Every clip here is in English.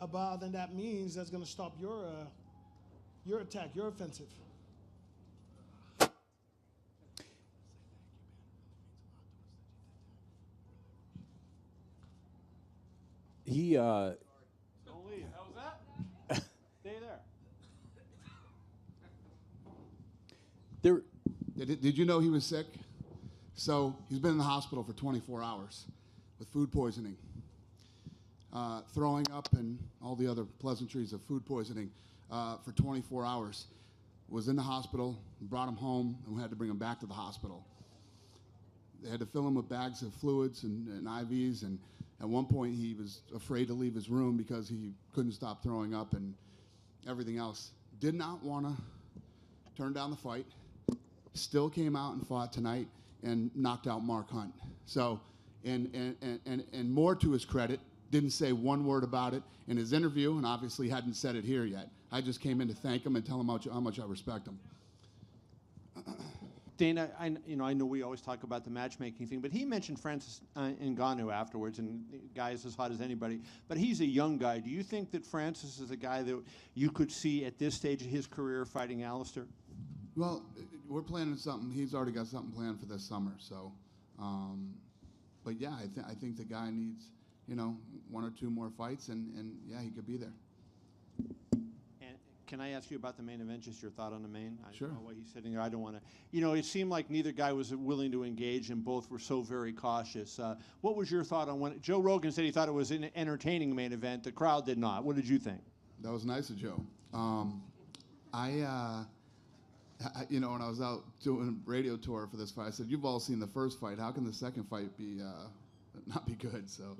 about, then that means that's going to stop your attack, your offensive. He Don't leave. How was that? Stay there. Did you know he was sick? So he's been in the hospital for 24 hours with food poisoning, throwing up, and all the other pleasantries of food poisoning for 24 hours. Was in the hospital, brought him home, and we had to bring him back to the hospital. They had to fill him with bags of fluids and IVs, and at one point he was afraid to leave his room because he couldn't stop throwing up and everything else. Did not want to turn down the fight. Still came out and fought tonight and knocked out Mark Hunt. So, and more to his credit, didn't say one word about it in his interview, and obviously hadn't said it here yet. I just came in to thank him and tell him how much I respect him. Dana, I know we always talk about the matchmaking thing, but he mentioned Francis Ngannou afterwards, and the guy is as hot as anybody. But he's a young guy. Do you think that Francis is a guy that you could see at this stage of his career fighting Alistair? Well, we're planning something. He's already got something planned for this summer. So, but yeah, I think the guy needs, one or two more fights, and yeah, he could be there. And can I ask you about the main event? Just your thought on the main? Sure. I don't know why he's sitting there. I don't want to. It seemed like neither guy was willing to engage, and both were so very cautious. What was your thought on when Joe Rogan said he thought it was an entertaining main event? The crowd did not. What did you think? That was nice of Joe. When I was out doing a radio tour for this fight, I said, "You've all seen the first fight. How can the second fight be not be good?" So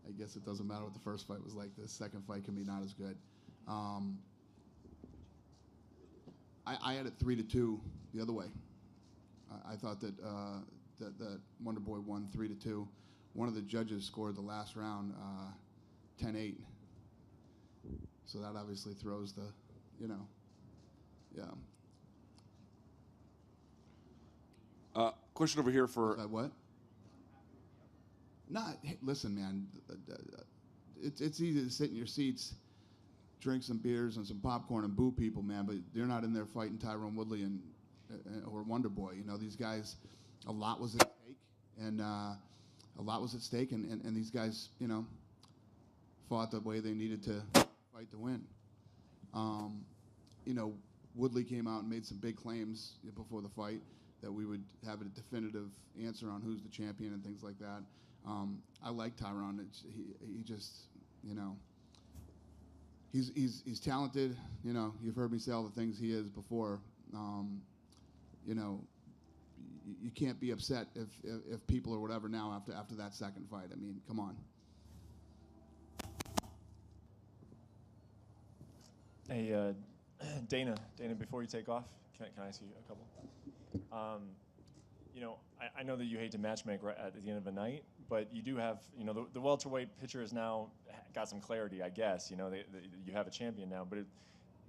I guess it doesn't matter what the first fight was like. The second fight can be not as good. I had it 3-2 the other way. I thought that that Wonderboy won 3-2. One of the judges scored the last round 10-8. So that obviously throws the, yeah. Question over here for What? Hey, listen, man. It's easy to sit in your seats, drink some beers and some popcorn and boo people, man. But you're not in there fighting Tyron Woodley or Wonderboy. These guys, a lot was at stake, and these guys, fought the way they needed to fight to win. Woodley came out and made some big claims before the fight that we would have a definitive answer on who's the champion and things like that. I like Tyron. He just, he's talented. You've heard me say all the things he is before. You can't be upset if people or whatever now after that second fight. I mean, come on. Hey, Dana, before you take off, can I ask you a couple? I know that you hate to matchmake right at the end of a night, but you do have, the welterweight pitcher has now got some clarity, I guess. You have a champion now, but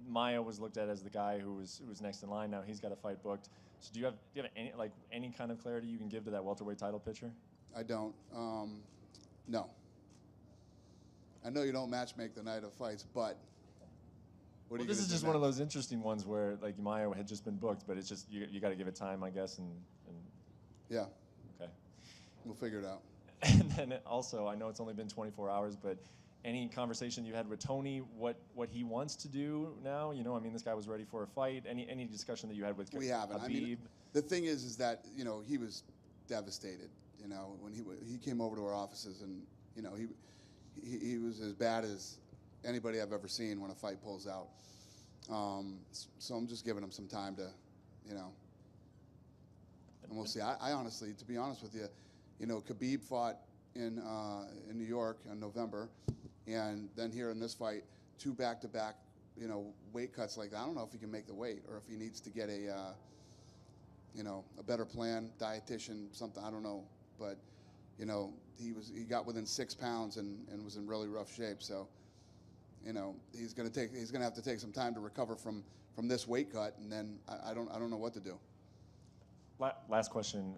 Maia was looked at as the guy who was next in line. Now he's got a fight booked. So do you have any kind of clarity you can give to that welterweight title pitcher? I don't. No. I know you don't matchmake the night of fights, but. This is just one of those interesting ones where Maia had just been booked, but it's just you got to give it time, I guess, and. Yeah. Okay. We'll figure it out. And then also, I know it's only been 24 hours, but any conversation you had with Tony, what he wants to do now? This guy was ready for a fight. Any discussion that you had with Khabib? We haven't. The thing is that he was devastated. When he came over to our offices, and he was as bad as anybody I've ever seen when a fight pulls out. So I'm just giving him some time to, and we'll see. I honestly, to be honest with you, Khabib fought in New York in November, and then here in this fight, 2 back-to-back, weight cuts like that. I don't know if he can make the weight or if he needs to get a better plan, dietitian, something. I don't know, but he got within 6 pounds and was in really rough shape. So. He's gonna have to take some time to recover from this weight cut, and then I don't know what to do. Last question,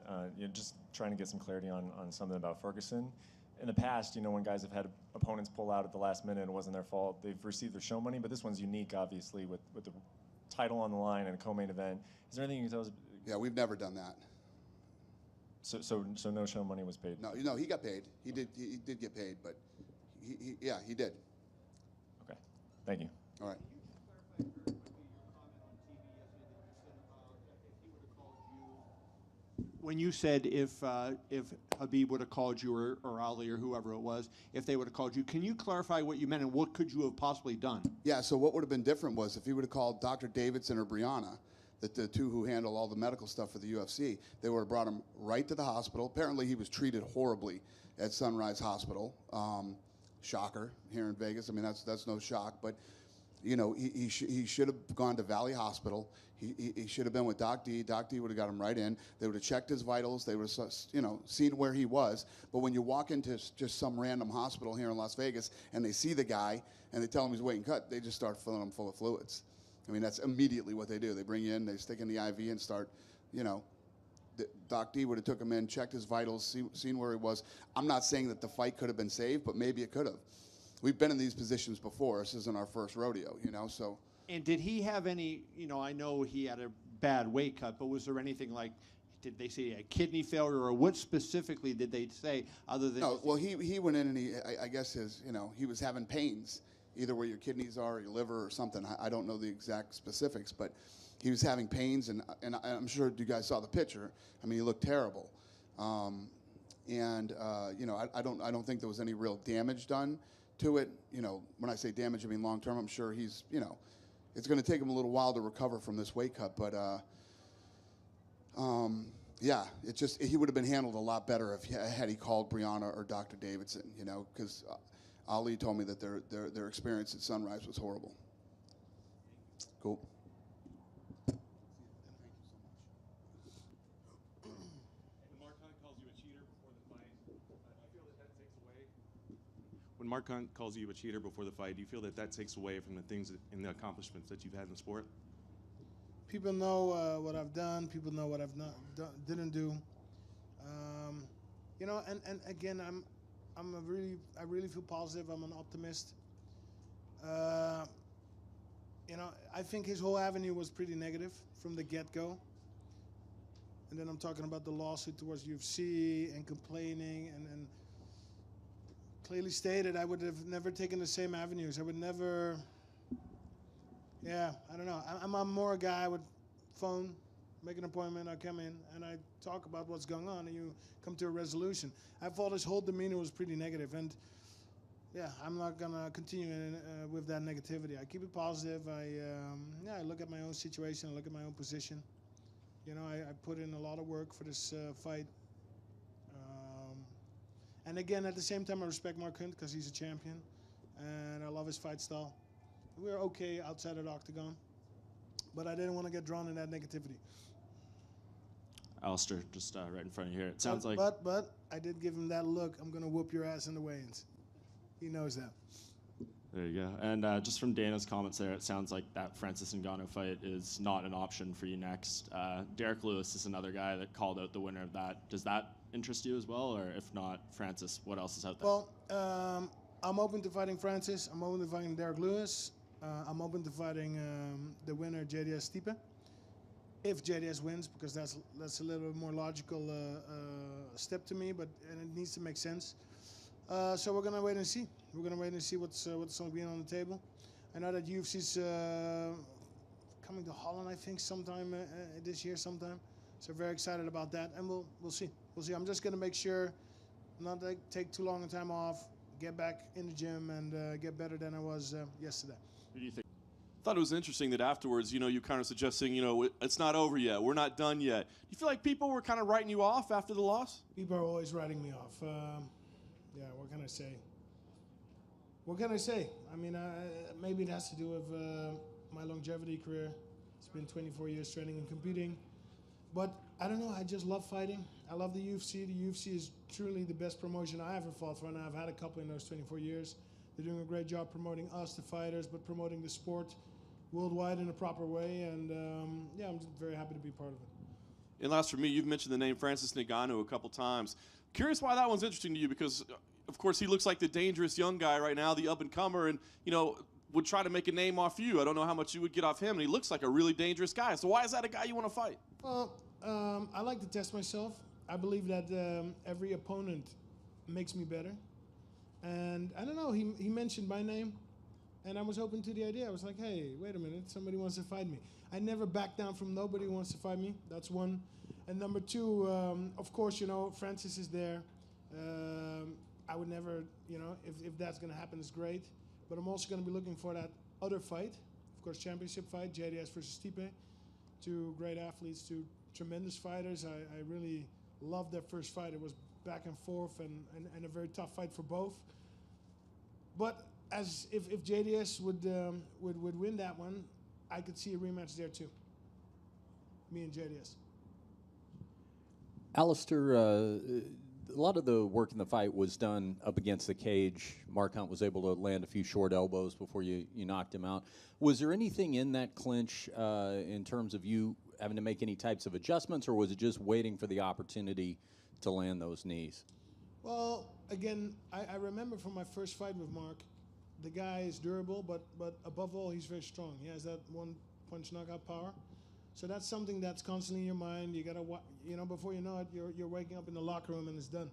just trying to get some clarity on something about Ferguson. in the past, you know, when guys have had opponents pull out at the last minute and it wasn't their fault, they've received their show money. But this one's unique, obviously, with the title on the line and a co-main event. Is there anything you can tell us? Yeah, we've never done that. So no show money was paid? No, he got paid. He did get paid, but he did. Okay, thank you. All right. When you said if Khabib would have called you or Ali or whoever it was, if they would have called you, can you clarify what you meant and what could you have possibly done? Yeah, so what would have been different was if he would have called Dr. Davidson or Brianna, the two who handle all the medical stuff for the UFC, they would have brought him right to the hospital. Apparently he was treated horribly at Sunrise Hospital. Shocker here in Vegas. I mean, that's no shock, but you know, he should have gone to Valley Hospital. He should have been with Doc D. Doc D would have got him right in. They would have checked his vitals. They would have, you know, seen where he was. But when you walk into just some random hospital here in Las Vegas and they see the guy and they tell him he's waiting cut, they just start filling him full of fluids. I mean, that's immediately what they do. They bring you in, they stick in the IV and start, you know. Doc D would have took him in, checked his vitals, seen where he was. I'm not saying that the fight could have been saved, but maybe it could have. We've been in these positions before. This isn't our first rodeo, you know, so. And did he have any, you know, I know he had a bad weight cut, but was there anything like, did they say a kidney failure, or what specifically did they say other than? No, well, he went in and I guess his, you know, he was having pains, either where your kidneys are or your liver or something. I don't know the exact specifics, but he was having pains, and I'm sure you guys saw the picture. I mean, he looked terrible. You know, I don't think there was any real damage done to it. You know, when I say damage, I mean long term. I'm sure he's, you know, it's going to take him a little while to recover from this weight cut, but yeah, it just, he would have been handled a lot better if had he called Brianna or Dr. Davidson, you know, because Ali told me that their experience at Sunrise was horrible. Cool. When Mark Hunt calls you a cheater before the fight, do you feel that that takes away from the things and the accomplishments that you've had in the sport? People know what I've done. People know what I've not didn't do. You know, and again, I really feel positive. I'm an optimist. You know, I think his whole avenue was pretty negative from the get-go. And then I'm talking about the lawsuit towards UFC and complaining and clearly stated I would have never taken the same avenues. I would never, yeah, I don't know. I'm more a guy I would phone, make an appointment, I come in, and I talk about what's going on, and you come to a resolution. I thought his whole demeanor was pretty negative, and yeah, I'm not going to continue with that negativity. I keep it positive. I look at my own situation, I look at my own position. You know, I put in a lot of work for this fight. And again, at the same time, I respect Mark Hunt because he's a champion, and I love his fight style. We were okay outside of the octagon, but I didn't want to get drawn in that negativity. Alistair, just right in front of you here. It sounds like. But I did give him that look. I'm gonna whoop your ass in the weigh-ins. He knows that. There you go. And just from Dana's comments there, it sounds like that Francis Ngannou fight is not an option for you next. Derek Lewis is another guy that called out the winner of that. Does that interest you as well, or if not, Francis, what else is out there? Well, I'm open to fighting Francis. I'm open to fighting Derek Lewis. I'm open to fighting the winner, JDS Stipe. If JDS wins, because that's a little bit more logical step to me, but and it needs to make sense. So we're gonna wait and see. We're gonna wait and see what's going to be on the table. I know that UFC's coming to Holland, I think, sometime this year, sometime. So very excited about that, and we'll see. We'll see. I'm just gonna make sure not to take too long a time off, get back in the gym, and get better than I was yesterday. Who do you think? I thought it was interesting that afterwards, you know, you kind of suggesting, you know, it's not over yet. We're not done yet. Do you feel like people were kind of writing you off after the loss? People are always writing me off. Yeah, what can I say? What can I say? I mean, maybe it has to do with my longevity career. It's been 24 years training and competing. But I don't know, I just love fighting. I love the UFC. The UFC is truly the best promotion I ever fought for, and I've had a couple in those 24 years. They're doing a great job promoting us, the fighters, but promoting the sport worldwide in a proper way. And yeah, I'm just very happy to be part of it. And last for me, you've mentioned the name Francis Ngannou a couple times. Curious why that one's interesting to you, because of course, he looks like the dangerous young guy right now, the up-and-comer, and, would try to make a name off you. I don't know how much you would get off him, and he looks like a really dangerous guy. So why is that a guy you want to fight? Well, I like to test myself. I believe that every opponent makes me better. And I don't know, he mentioned my name, and I was open to the idea. I was like, hey, wait a minute, somebody wants to fight me. I never back down from nobody who wants to fight me. That's one. And number two, of course, Francis is there. I would never, if that's going to happen, it's great. But I'm also going to be looking for that other fight, of course, championship fight, JDS versus Stipe. Two great athletes, two tremendous fighters. I really loved their first fight. It was back and forth and a very tough fight for both. But as if JDS would win that one, I could see a rematch there too. Me and JDS. Alistair, a lot of the work in the fight was done up against the cage. Mark Hunt was able to land a few short elbows before you knocked him out. Was there anything in that clinch in terms of you having to make any types of adjustments, or was it just waiting for the opportunity to land those knees? Well, again, I remember from my first fight with Mark, the guy is durable, but above all, he's very strong. He has that one punch knockout power. So that's something that's constantly in your mind. You gotta, before you know it, you're waking up in the locker room and it's done.